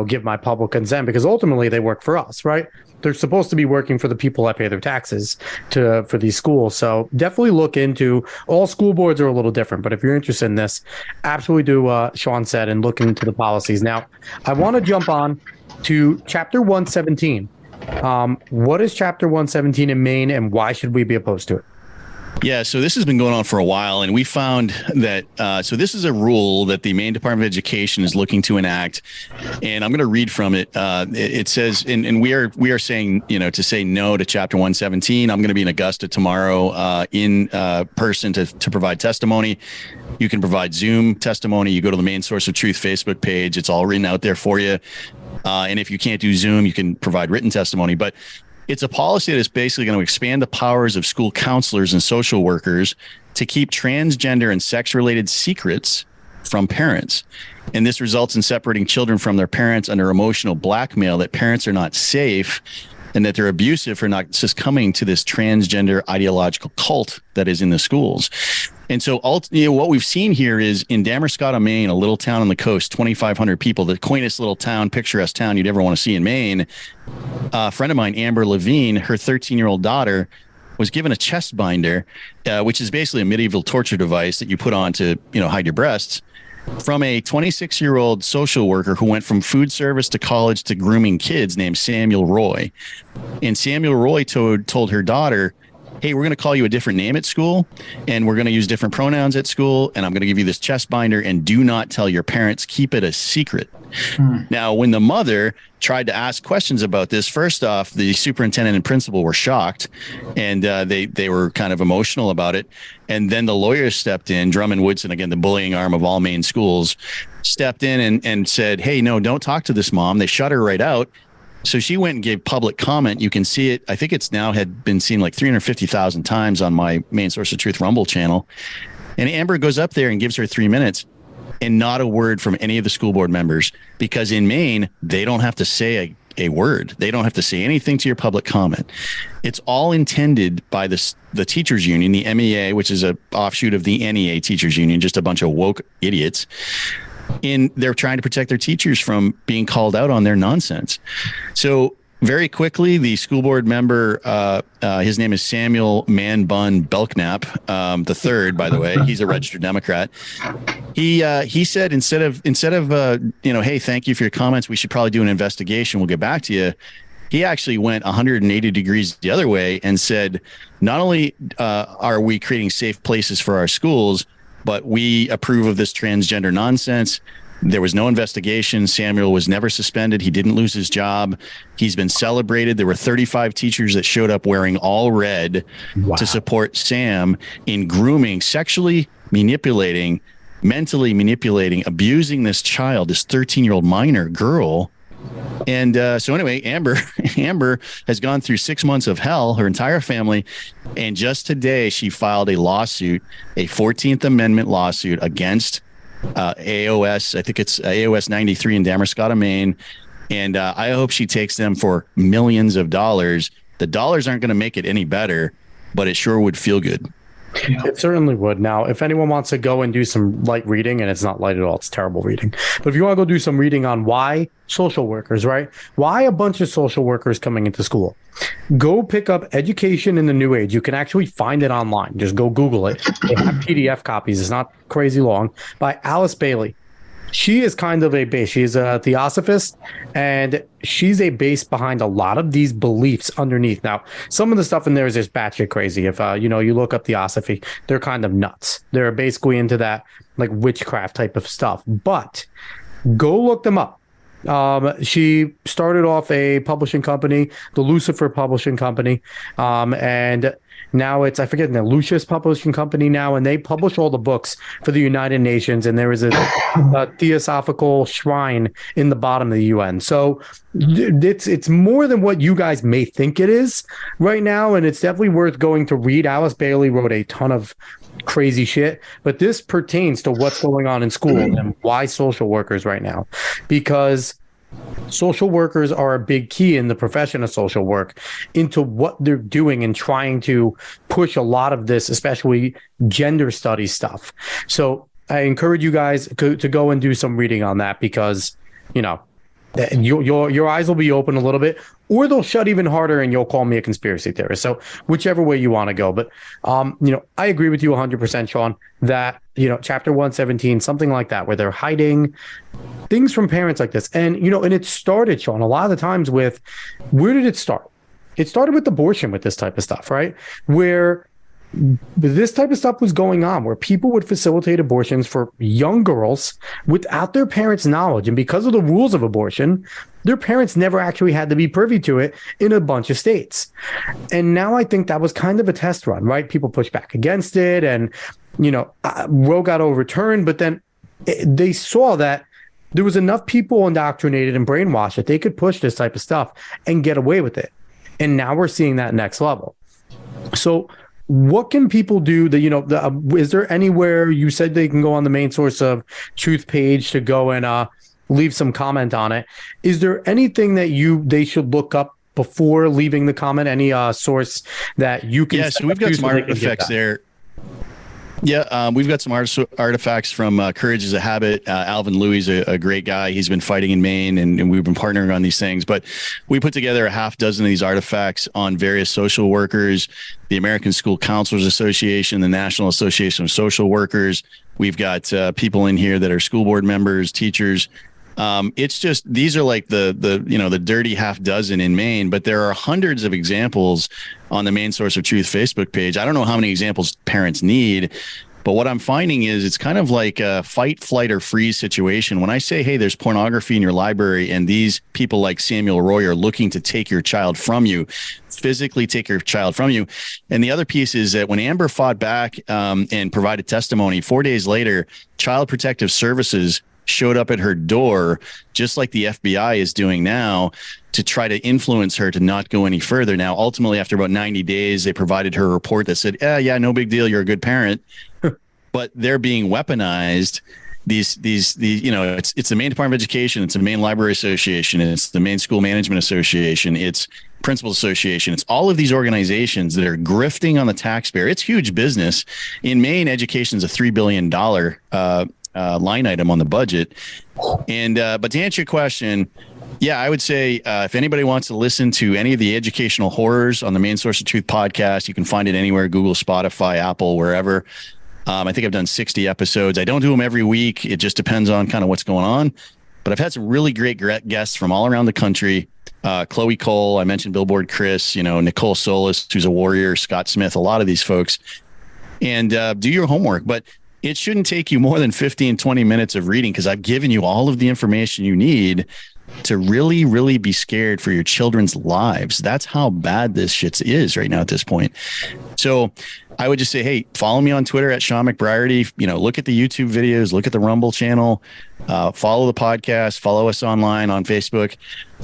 give my public consent, because ultimately they work for us, right? They're supposed to be working for the people that pay their taxes for these schools. So definitely look into, all school boards are a little different, but if you're interested in this, absolutely do what Shawn said and look into the policies. Now, I want to jump on to Chapter 117. What is Chapter 117 in Maine, and why should we be opposed to it? Yeah, so this has been going on for a while, and we found that, so this is a rule that the Maine Department of Education is looking to enact, and I'm going to read from it. It says, and we are saying, to say no to Chapter 117. I'm going to be in Augusta tomorrow in person to provide testimony. You can provide Zoom testimony. You go to the Maine Source of Truth Facebook page. It's all written out there for you. And if you can't do Zoom, you can provide written testimony. But it's a policy that is basically going to expand the powers of school counselors and social workers to keep transgender and sex-related secrets from parents. And this results in separating children from their parents under emotional blackmail that parents are not safe and that they're abusive for not succumbing to this transgender ideological cult that is in the schools. And so what we've seen here is in Damascotta, Maine, a little town on the coast, 2,500 people, the quaintest little town, picturesque town you'd ever want to see in Maine. A friend of mine, Amber Levine, her 13-year-old daughter was given a chest binder, which is basically a medieval torture device that you put on to, hide your breasts, from a 26-year-old social worker who went from food service to college to grooming kids named Samuel Roy. And Samuel Roy told her daughter, hey, we're going to call you a different name at school, and we're going to use different pronouns at school, and I'm going to give you this chest binder, and do not tell your parents. Keep it a secret. Now, when the mother tried to ask questions about this, first off, the superintendent and principal were shocked, and they were kind of emotional about it. And then the lawyers stepped in, Drummond Woodson, again, the bullying arm of all Maine schools, stepped in and said, hey, no, don't talk to this mom. They shut her right out. So she went and gave public comment. You can see it. I think it's now had been seen like 350,000 times on my Maine Source of Truth Rumble channel. And Amber goes up there and gives her 3 minutes, and not a word from any of the school board members, because in Maine, they don't have to say a word. They don't have to say anything to your public comment. It's all intended by the teachers union, the MEA, which is an offshoot of the NEA teachers union, just a bunch of woke idiots. They're trying to protect their teachers from being called out on their nonsense. So very quickly, the school board member, his name is Samuel Man Bun Belknap, the third, by the way. He's a registered Democrat. He said instead of hey, thank you for your comments, we should probably do an investigation. We'll get back to you. He actually went 180 degrees the other way and said, not only are we creating safe places for our schools, but we approve of this transgender nonsense. There was no investigation. Samuel was never suspended. He didn't lose his job. He's been celebrated. There were 35 teachers that showed up wearing all red to support Sam in grooming, sexually manipulating, mentally manipulating, abusing this child, this 13-year-old minor girl. And so anyway, Amber has gone through 6 months of hell, her entire family. And just today, she filed a lawsuit, a 14th Amendment lawsuit against AOS. I think it's AOS 93 in Damascotta, Maine. And I hope she takes them for millions of dollars. The dollars aren't going to make it any better, but it sure would feel good. It certainly would. Now, if anyone wants to go and do some light reading, and it's not light at all, it's terrible reading. But if you want to go do some reading on why social workers, right? Why a bunch of social workers coming into school? Go pick up Education in the New Age. You can actually find it online. Just go Google it. They have PDF copies. It's not crazy long. By Alice Bailey. She is kind of a base. She's a theosophist, and she's a base behind a lot of these beliefs underneath. Now, some of the stuff in there is just batshit crazy. If you look up theosophy, they're kind of nuts. They're basically into that like witchcraft type of stuff. But go look them up. She started off a publishing company, the Lucifer Publishing Company, and now it's, I forget, the Lucius Publishing Company now, and they publish all the books for the United Nations, and there is a theosophical shrine in the bottom of the UN. So it's more than what you guys may think it is right now, and it's definitely worth going to read. Alice Bailey wrote a ton of crazy shit, but this pertains to what's going on in school and why social workers right now, because social workers are a big key in the profession of social work into what they're doing and trying to push a lot of this, especially gender studies stuff. So I encourage you guys to go and do some reading on that, because, your eyes will be open a little bit, or they'll shut even harder and you'll call me a conspiracy theorist. So whichever way you want to go. But, I agree with you 100%, Shawn, that, chapter 117, something like that, where they're hiding things from parents like this. And, and it started, Shawn, a lot of the times with, where did it start? It started with abortion, with this type of stuff, right? Where this type of stuff was going on, where people would facilitate abortions for young girls without their parents' knowledge. And because of the rules of abortion, their parents never actually had to be privy to it in a bunch of states. And now I think that was kind of a test run, right? People pushed back against it, and, Roe got overturned, but then they saw that there was enough people indoctrinated and brainwashed that they could push this type of stuff and get away with it. And now we're seeing that next level. So what can people do that, is there anywhere, you said they can go on the Maine Source of Truth page to go and leave some comment on it. Is there anything that they should look up before leaving the comment? Any source that you can? Yeah, so we've got some artifacts there. Yeah, we've got some artifacts from Courage is a Habit. Alvin Louis is a great guy. He's been fighting in Maine, and we've been partnering on these things. But we put together a half dozen of these artifacts on various social workers, the American School Counselors Association, the National Association of Social Workers. We've got people in here that are school board members, teachers. It's just, these are like the dirty half dozen in Maine, but there are hundreds of examples on the Maine Source of Truth Facebook page. I don't know how many examples parents need, but what I'm finding is it's kind of like a fight, flight, or freeze situation. When I say, hey, there's pornography in your library, and these people like Samuel Roy are looking to take your child from you, physically take your child from you. And the other piece is that when Amber fought back and provided testimony, 4 days later, Child Protective Services showed up at her door, just like the FBI is doing now, to try to influence her to not go any further. Now, ultimately, after about 90 days, they provided her a report that said, yeah, no big deal, you're a good parent. But they're being weaponized. These, it's the Maine Department of Education, it's the Maine Library Association, it's the Maine School Management Association, it's Principals Association. It's all of these organizations that are grifting on the taxpayer. It's huge business. In Maine, education is a $3 billion line item on the budget. And but to answer your question, yeah, I would say if anybody wants to listen to any of the educational horrors on the Maine Source of Truth podcast, you can find it anywhere: Google, Spotify, Apple, wherever. I think I've done 60 episodes. I don't do them every week. It just depends on kind of what's going on. But I've had some really great guests from all around the country. Chloe Cole, I mentioned Billboard Chris, Nicole Solis, who's a warrior, Scott Smith, a lot of these folks. And do your homework. But it shouldn't take you more than 15, 20 minutes of reading, because I've given you all of the information you need to really, really be scared for your children's lives. That's how bad this shit is right now at this point. So I would just say, hey, follow me on Twitter at Shawn McBreairty. Look at the YouTube videos, look at the Rumble channel, follow the podcast, follow us online on Facebook.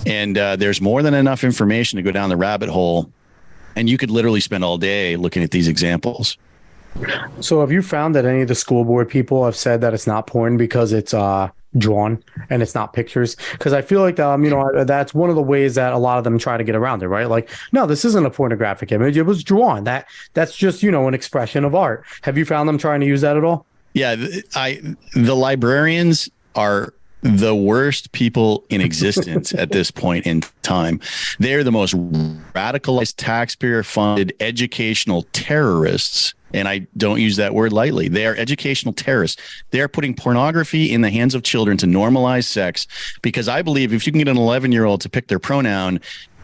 And there's more than enough information to go down the rabbit hole. And you could literally spend all day looking at these examples. So have you found that any of the school board people have said that it's not porn because it's drawn and it's not pictures? Because I feel like that's one of the ways that a lot of them try to get around it, right? Like, no, this isn't a pornographic image, it was drawn. That's just an expression of art. Have you found them trying to use that at all? Yeah, the librarians are the worst people in existence at this point in time. They're the most radicalized, taxpayer-funded educational terrorists. And I don't use that word lightly. They are educational terrorists. They are putting pornography in the hands of children to normalize sex, because I believe if you can get an 11-year-old to pick their pronoun,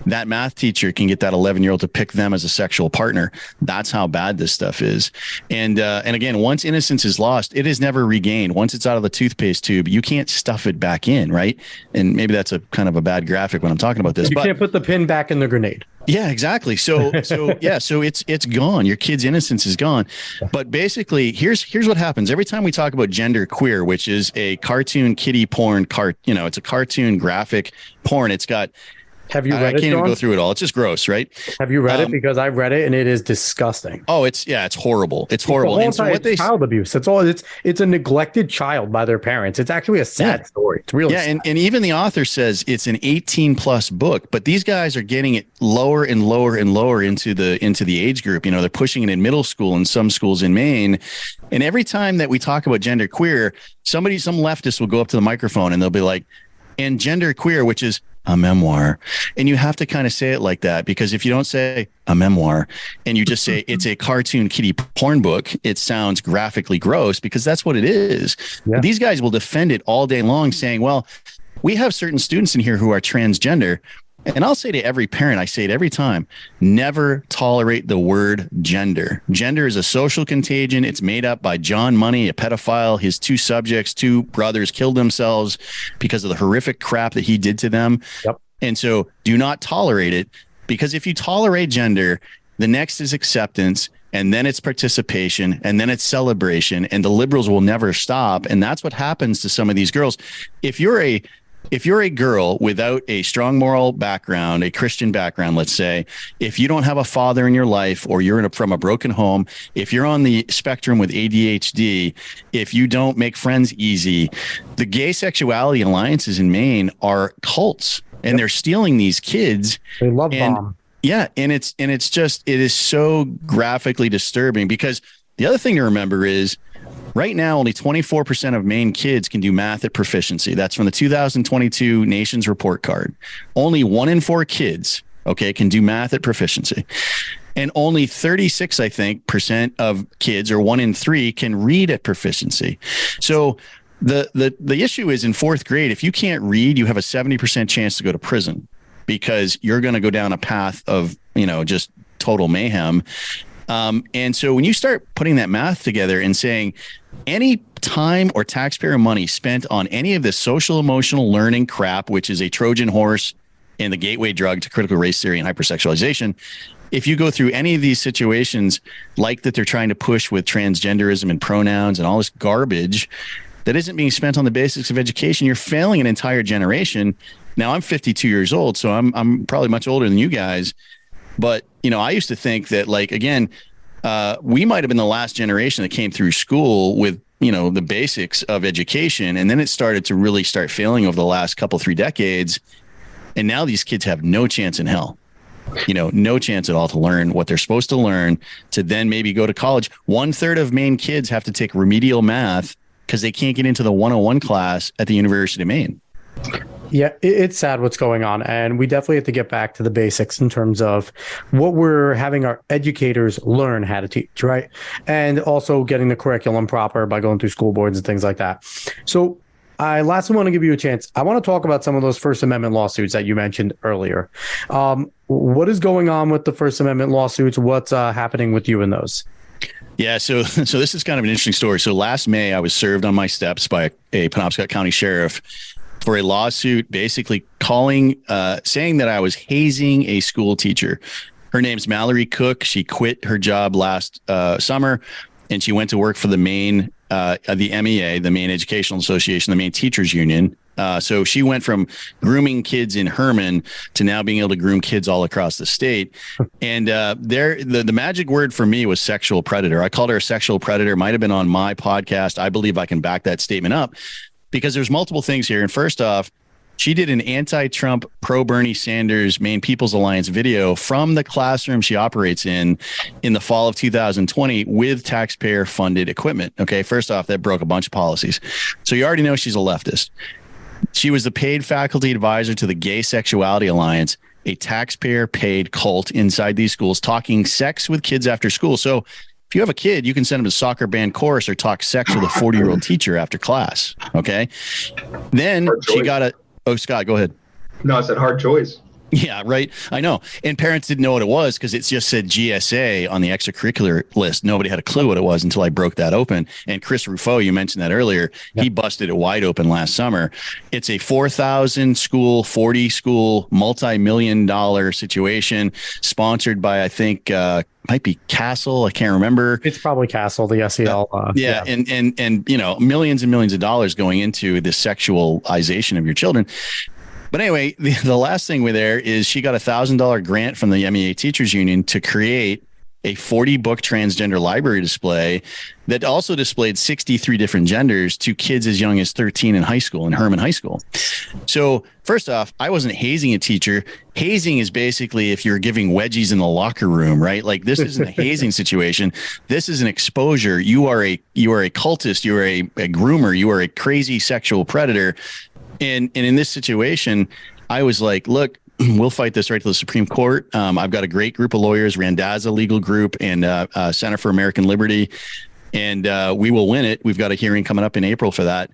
that math teacher can get that 11-year-old to pick them as a sexual partner. That's how bad this stuff is. And again, once innocence is lost, it is never regained. Once it's out of the toothpaste tube, you can't stuff it back in, right? And maybe that's a kind of a bad graphic when I'm talking about this. You can't put the pin back in the grenade. Yeah, exactly. So it's gone. Your kid's innocence is gone. But basically, here's what happens every time we talk about gender queer, which is a cartoon kiddie porn it's a cartoon graphic porn. It's got. Have you read it? I can't even go through it all. It's just gross, right? Have you read it? Because I've read it and it is disgusting. Oh, it's horrible. It's horrible. And so child abuse. It's a neglected child by their parents. It's actually a sad story. It's really sad. And even the author says it's an 18+ book, but these guys are getting it lower and lower and lower into the age group. They're pushing it in middle school in some schools in Maine. And every time that we talk about gender queer, some leftist will go up to the microphone and they'll be like, and gender queer, which is a memoir. And you have to kind of say it like that, because if you don't say a memoir and you just say it's a cartoon kiddie porn book, it sounds graphically gross, because that's what it is. Yeah. These guys will defend it all day long, saying, well, we have certain students in here who are transgender. And I'll say to every parent, I say it every time, never tolerate the word gender. Gender is a social contagion. It's made up by John Money, a pedophile. His two brothers killed themselves because of the horrific crap that he did to them. Yep. And so do not tolerate it, because if you tolerate gender, the next is acceptance, and then it's participation, and then it's celebration, and the liberals will never stop. And that's what happens to some of these girls. If you're a girl without a strong moral background, a Christian background, let's say, if you don't have a father in your life, or you're from a broken home, if you're on the spectrum with ADHD, if you don't make friends easy, the gay sexuality alliances in Maine are cults, and they're stealing these kids. They love bomb. Yeah. And it is so graphically disturbing, because the other thing to remember is, right now, only 24% of Maine kids can do math at proficiency. That's from the 2022 Nations Report Card. Only 1 in 4 kids, can do math at proficiency. And only 36, I think, percent of kids, or 1 in 3, can read at proficiency. So the issue is, in 4th grade, if you can't read, you have a 70% chance to go to prison, because you're going to go down a path of, just total mayhem. And so when you start putting that math together and saying any time or taxpayer money spent on any of this social emotional learning crap, which is a Trojan horse and the gateway drug to critical race theory and hypersexualization, if you go through any of these situations like that they're trying to push with transgenderism and pronouns and all this garbage that isn't being spent on the basics of education, you're failing an entire generation. Now, I'm 52 years old, so I'm probably much older than you guys. But, I used to think that, we might have been the last generation that came through school with, the basics of education. And then it started to really start failing over the last 3 decades. And now these kids have no chance in hell, no chance at all to learn what they're supposed to learn, to then maybe go to college. 1/3 of Maine kids have to take remedial math because they can't get into the 101 class at the University of Maine. Yeah, it's sad what's going on. And we definitely have to get back to the basics in terms of what we're having our educators learn how to teach, right? And also getting the curriculum proper by going through school boards and things like that. So I lastly want to give you a chance. I want to talk about some of those First Amendment lawsuits that you mentioned earlier. What is going on with the First Amendment lawsuits? What's happening with you in those? Yeah, so this is kind of an interesting story. So last May, I was served on my steps by a Penobscot County sheriff for a lawsuit, basically saying that I was hazing a school teacher. Her name's Mallory Cook. She quit her job last summer, and she went to work for the Maine, the MEA, the Maine Educational Association, the Maine Teachers Union. So she went from grooming kids in Herman to now being able to groom kids all across the state. And the magic word for me was sexual predator. I called her a sexual predator. Might have been on my podcast. I believe I can back that statement up because there's multiple things here. And first off, she did an anti-Trump, pro-Bernie Sanders, Maine People's Alliance video from the classroom she operates in the fall of 2020 with taxpayer-funded equipment. Okay, first off, that broke a bunch of policies. So you already know she's a leftist. She was the paid faculty advisor to the Gay Sexuality Alliance, a taxpayer-paid cult inside these schools, talking sex with kids after school. So if you have a kid, you can send them to soccer band course or talk sex with a 40-year-old teacher after class. Okay. Then she got a... Oh, Scott, go ahead. No, I said hard choice. Yeah, right. I know. And parents didn't know what it was because it just said GSA on the extracurricular list. Nobody had a clue what it was until I broke that open. And Chris Ruffo, you mentioned that earlier. Yep. He busted it wide open last summer. It's a 4,000 school, 40 school, multi-million-dollar situation sponsored by, I think, might be Castle. I can't remember. It's probably Castle, the SEL. Yeah. And you know, millions and millions of dollars going into the sexualization of your children. But anyway, the last thing with there is she got $1,000 grant from the MEA Teachers Union to create a 40-book transgender library display that also displayed 63 different genders to kids as young as 13 in high school, in Herman High School. So first off, I wasn't hazing a teacher. Hazing is basically if you're giving wedgies in the locker room, right? Like this isn't a hazing situation. This is an exposure. You are a cultist. You are a groomer. You are a crazy sexual predator. And in this situation, I was like, look, we'll fight this right to the Supreme Court. I've got a great group of lawyers, Randazza Legal Group and Center for American Liberty, and we will win it. We've got a hearing coming up in April for that.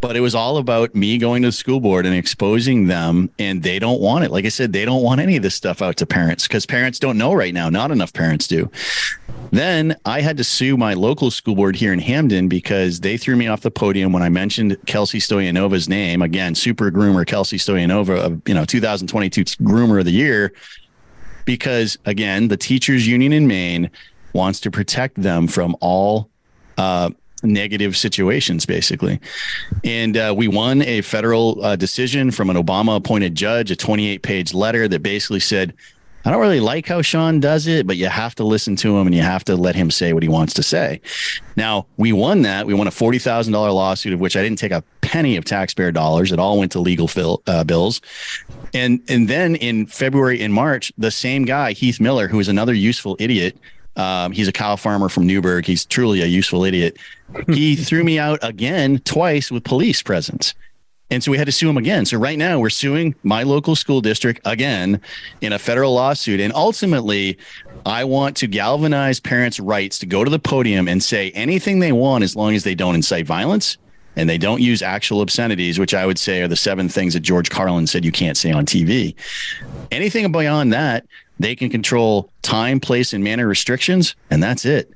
But it was all about me going to the school board and exposing them, and they don't want it. Like I said, they don't want any of this stuff out to parents because parents don't know right now. Not enough parents do. Then I had to sue my local school board here in Hamden because they threw me off the podium when I mentioned Kelsey Stoyanova's name. Again, super groomer Kelsey Stoyanova, 2022 Groomer of the Year, because, again, the teachers union in Maine wants to protect them from all negative situations, basically. And we won a federal decision from an Obama appointed judge, a 28-page letter that basically said, I don't really like how Shawn does it, but you have to listen to him and you have to let him say what he wants to say. Now, we won that. We won a $40,000 lawsuit of which I didn't take a penny of taxpayer dollars. It all went to legal bills. And then in February and March, the same guy, Heath Miller, who is another useful idiot, he's a cow farmer from Newburgh. He's truly a useful idiot. He threw me out again twice with police presence. And so we had to sue him again. So right now we're suing my local school district again in a federal lawsuit. And ultimately, I want to galvanize parents' rights to go to the podium and say anything they want as long as they don't incite violence and they don't use actual obscenities, which I would say are the 7 things that George Carlin said you can't say on TV. Anything beyond that, they can control time, place, and manner restrictions, and that's it.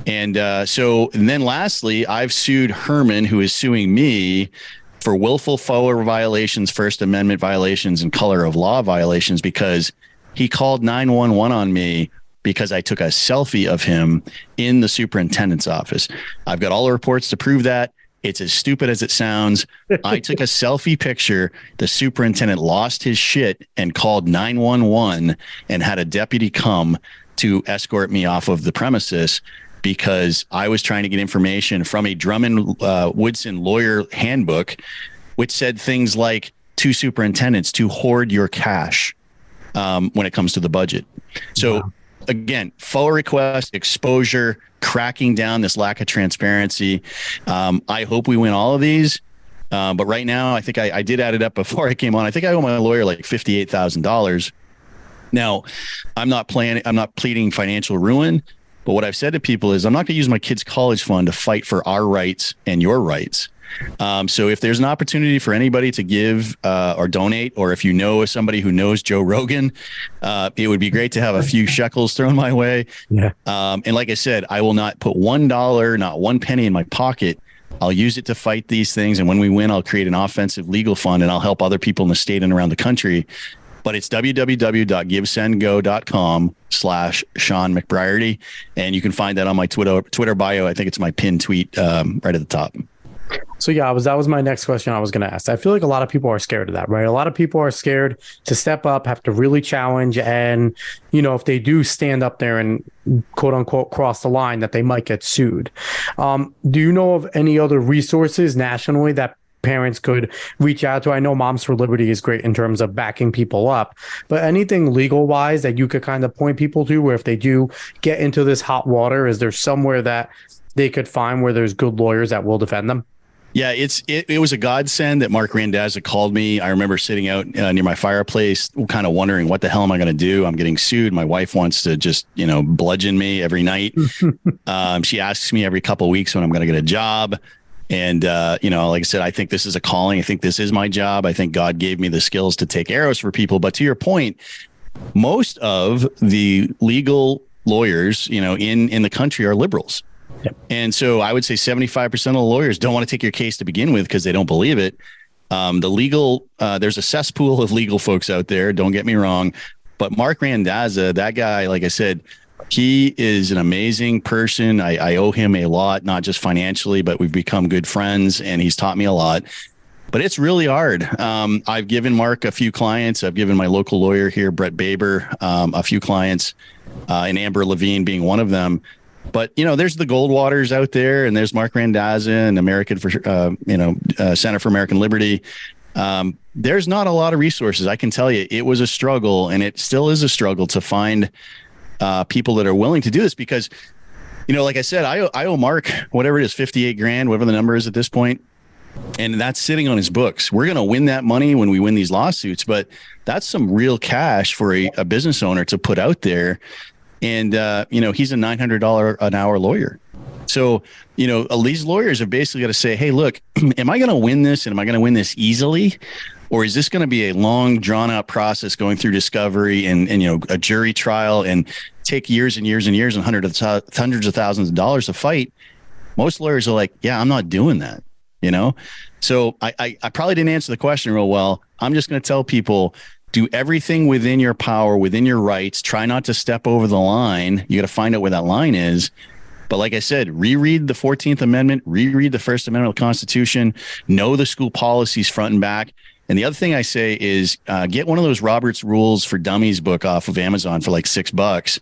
And then lastly, I've sued Herman, who is suing me for willful FOA violations, First Amendment violations, and color of law violations because he called 911 on me because I took a selfie of him in the superintendent's office. I've got all the reports to prove that. It's as stupid as it sounds. I took a selfie picture. The superintendent lost his shit and called 911 and had a deputy come to escort me off of the premises because I was trying to get information from a Drummond Woodson lawyer handbook, which said things like to superintendents to hoard your cash when it comes to the budget. So wow. Again, FOA request, exposure, cracking down this lack of transparency. I hope we win all of these. But right now, I think I did add it up before I came on. I think I owe my lawyer like $58,000. Now, I'm not pleading financial ruin. But what I've said to people is I'm not going to use my kids' college fund to fight for our rights and your rights. So if there's an opportunity for anybody to give or donate, or if you know somebody who knows Joe Rogan, it would be great to have a few shekels thrown my way. Yeah. And like I said, I will not put $1, not one penny in my pocket. I'll use it to fight these things. And when we win, I'll create an offensive legal fund and I'll help other people in the state and around the country. But it's www.givesendgo.com/Shawn McBreairty. And you can find that on my Twitter bio. I think it's my pinned tweet right at the top. So yeah, that was my next question I was going to ask. I feel like a lot of people are scared of that, right? A lot of people are scared to step up, have to really challenge. And, if they do stand up there and quote unquote cross the line, that they might get sued. Do you know of any other resources nationally that parents could reach out to? I know Moms for Liberty is great in terms of backing people up, but anything legal wise that you could kind of point people to where if they do get into this hot water, is there somewhere that they could find where there's good lawyers that will defend them? Yeah, it was a godsend that Mark Randazza called me. I remember sitting out near my fireplace, kind of wondering, what the hell am I going to do? I'm getting sued. My wife wants to just, bludgeon me every night. She asks me every couple of weeks when I'm going to get a job. And, like I said, I think this is a calling. I think this is my job. I think God gave me the skills to take arrows for people. But to your point, most of the legal lawyers, in the country are liberals. Yep. And so I would say 75% of the lawyers don't want to take your case to begin with because they don't believe it. There's a cesspool of legal folks out there. Don't get me wrong. But Mark Randazza, that guy, like I said, he is an amazing person. I owe him a lot, not just financially, but we've become good friends and he's taught me a lot. But it's really hard. I've given Mark a few clients. I've given my local lawyer here, Brett Baber, a few clients, and Amber Levine being one of them. But, there's the Goldwaters out there, and there's Mark Randazza and Center for American Liberty. There's not a lot of resources. I can tell you it was a struggle, and it still is a struggle to find people that are willing to do this because, like I said, I owe Mark whatever it is, 58 grand, whatever the number is at this point. And that's sitting on his books. We're going to win that money when we win these lawsuits, but that's some real cash for a business owner to put out there. And, he's a $900 an hour lawyer. So, these lawyers have basically got to say, hey, look, am I going to win this? And am I going to win this easily? Or is this going to be a long, drawn out process going through discovery and a jury trial and take years and years and years and hundreds of thousands of dollars to fight? Most lawyers are like, yeah, I'm not doing that. So I probably didn't answer the question real well. I'm just going to tell people, do everything within your power, within your rights. Try not to step over the line. You got to find out where that line is. But like I said, reread the 14th Amendment, reread the First Amendment of the Constitution, know the school policies front and back. And the other thing I say is get one of those Robert's Rules for Dummies book off of Amazon for like $6.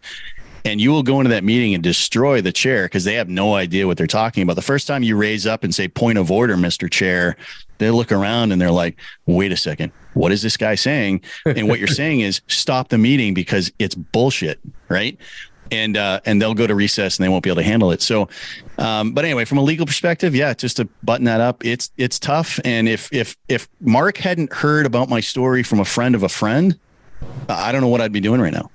And you will go into that meeting and destroy the chair because they have no idea what they're talking about. The first time you raise up and say, point of order, Mr. Chair, they look around and they're like, wait a second, what is this guy saying? And what you're saying is stop the meeting because it's bullshit, right? And they'll go to recess and they won't be able to handle it. So, but anyway, from a legal perspective, yeah, just to button that up, it's tough. And if Mark hadn't heard about my story from a friend of a friend, I don't know what I'd be doing right now.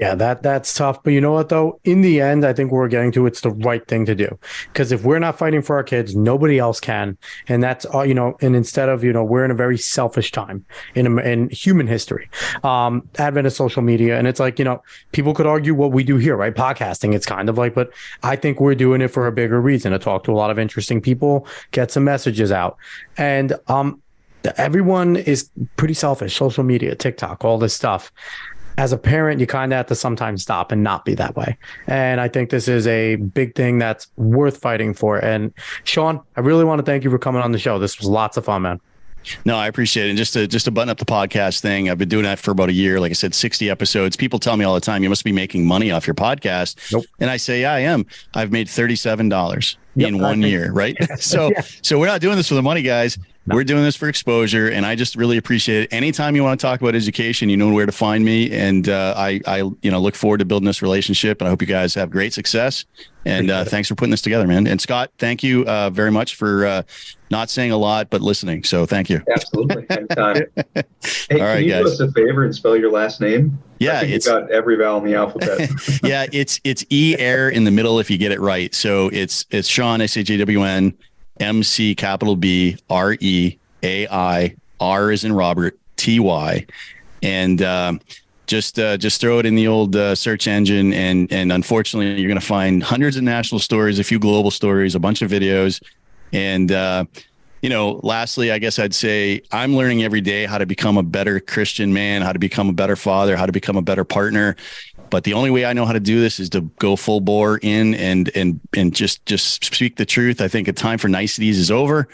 Yeah, that's tough. But you know what, though? In the end, I think we're getting to it's the right thing to do. Because if we're not fighting for our kids, nobody else can. And that's, and instead of, we're in a very selfish time in human history. Advent of social media. And it's like, people could argue what we do here, right? Podcasting, it's kind of like, but I think we're doing it for a bigger reason, to talk to a lot of interesting people, get some messages out. And everyone is pretty selfish. Social media, TikTok, all this stuff. As a parent, you kind of have to sometimes stop and not be that way. And I think this is a big thing that's worth fighting for. And Shawn, I really want to thank you for coming on the show. This was lots of fun, man. No, I appreciate it. And just to button up the podcast thing, I've been doing that for about a year. Like I said, 60 episodes. People tell me all the time, you must be making money off your podcast. Nope. And I say, yeah, I am. I've made $37 in 1 year, right? So we're not doing this for the money, guys. No. We're doing this for exposure, and I just really appreciate it. Anytime you want to talk about education, you know where to find me, and I look forward to building this relationship, and I hope you guys have great success. And thanks for putting this together, man. And Scott, thank you very much for not saying a lot, but listening. So thank you. Absolutely. Anytime. Hey, all right, can you guys, do us a favor and spell your last name? Yeah, it's got every vowel in the alphabet. Yeah, it's E air in the middle if you get it right. So it's Shawn, SHAWN, MC capital B REAI, R is in Robert, TY. And just throw it in the old search engine. And unfortunately, you're going to find hundreds of national stories, a few global stories, a bunch of videos. And, lastly, I guess I'd say I'm learning every day how to become a better Christian man, how to become a better father, how to become a better partner. But the only way I know how to do this is to go full bore in and just speak the truth. I think a time for niceties is over.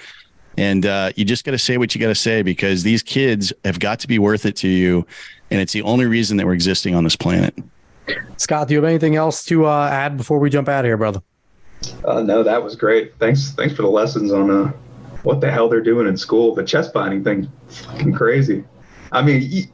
And you just got to say what you got to say, because these kids have got to be worth it to you. And it's the only reason that we're existing on this planet. Scott, do you have anything else to add before we jump out of here, brother? No, that was great. Thanks for the lessons on what the hell they're doing in school. The chest binding thing, fucking crazy. I mean,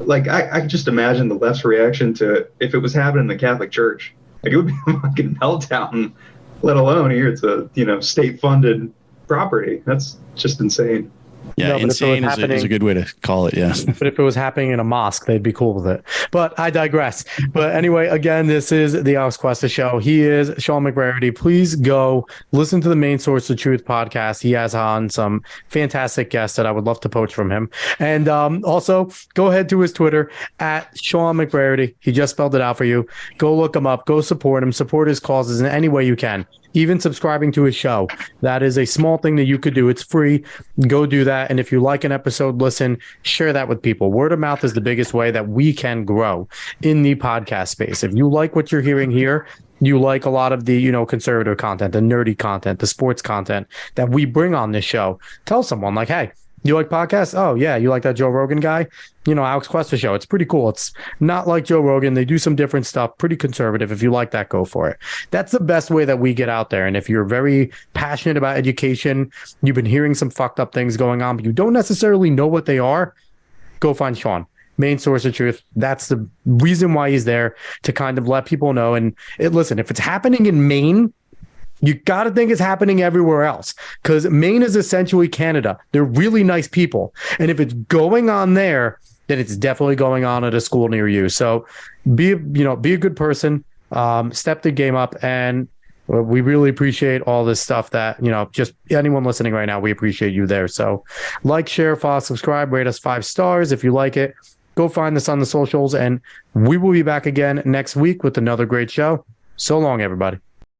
I can just imagine the left's reaction to if it was happening in the Catholic Church. Like, it would be a fucking meltdown. Let alone here, it's a state-funded property. That's just insane. Yeah, no, insane is a good way to call it, yeah. But if it was happening in a mosque, they'd be cool with it. But I digress. But anyway, again, this is the Alex Cuesta Show. He is Shawn McBreairty. Please go listen to the Maine Source of Truth podcast. He has on some fantastic guests that I would love to poach from him. And also, go ahead to his Twitter, at Shawn McBreairty. He just spelled it out for you. Go look him up. Go support him. Support his causes in any way you can. Even subscribing to his show. That is a small thing that you could do. It's free. Go do that. And if you like an episode, listen, share that with people. Word of mouth is the biggest way that we can grow in the podcast space. If you like what you're hearing here, you like a lot of the, conservative content, the nerdy content, the sports content that we bring on this show, tell someone like, hey, you like podcasts? Oh, yeah. You like that Joe Rogan guy? Alex Cuesta Show. It's pretty cool. It's not like Joe Rogan. They do some different stuff, pretty conservative. If you like that, go for it. That's the best way that we get out there. And if you're very passionate about education, you've been hearing some fucked up things going on, but you don't necessarily know what they are, go find Shawn. Maine Source of Truth. That's the reason why he's there, to kind of let people know. And listen, if it's happening in Maine, you got to think it's happening everywhere else, because Maine is essentially Canada. They're really nice people. And if it's going on there, then it's definitely going on at a school near you. So be a good person, step the game up. And we really appreciate all this stuff that, just anyone listening right now, we appreciate you there. So like, share, follow, subscribe, rate us 5 stars. If you like it, go find us on the socials, and we will be back again next week with another great show. So long, everybody.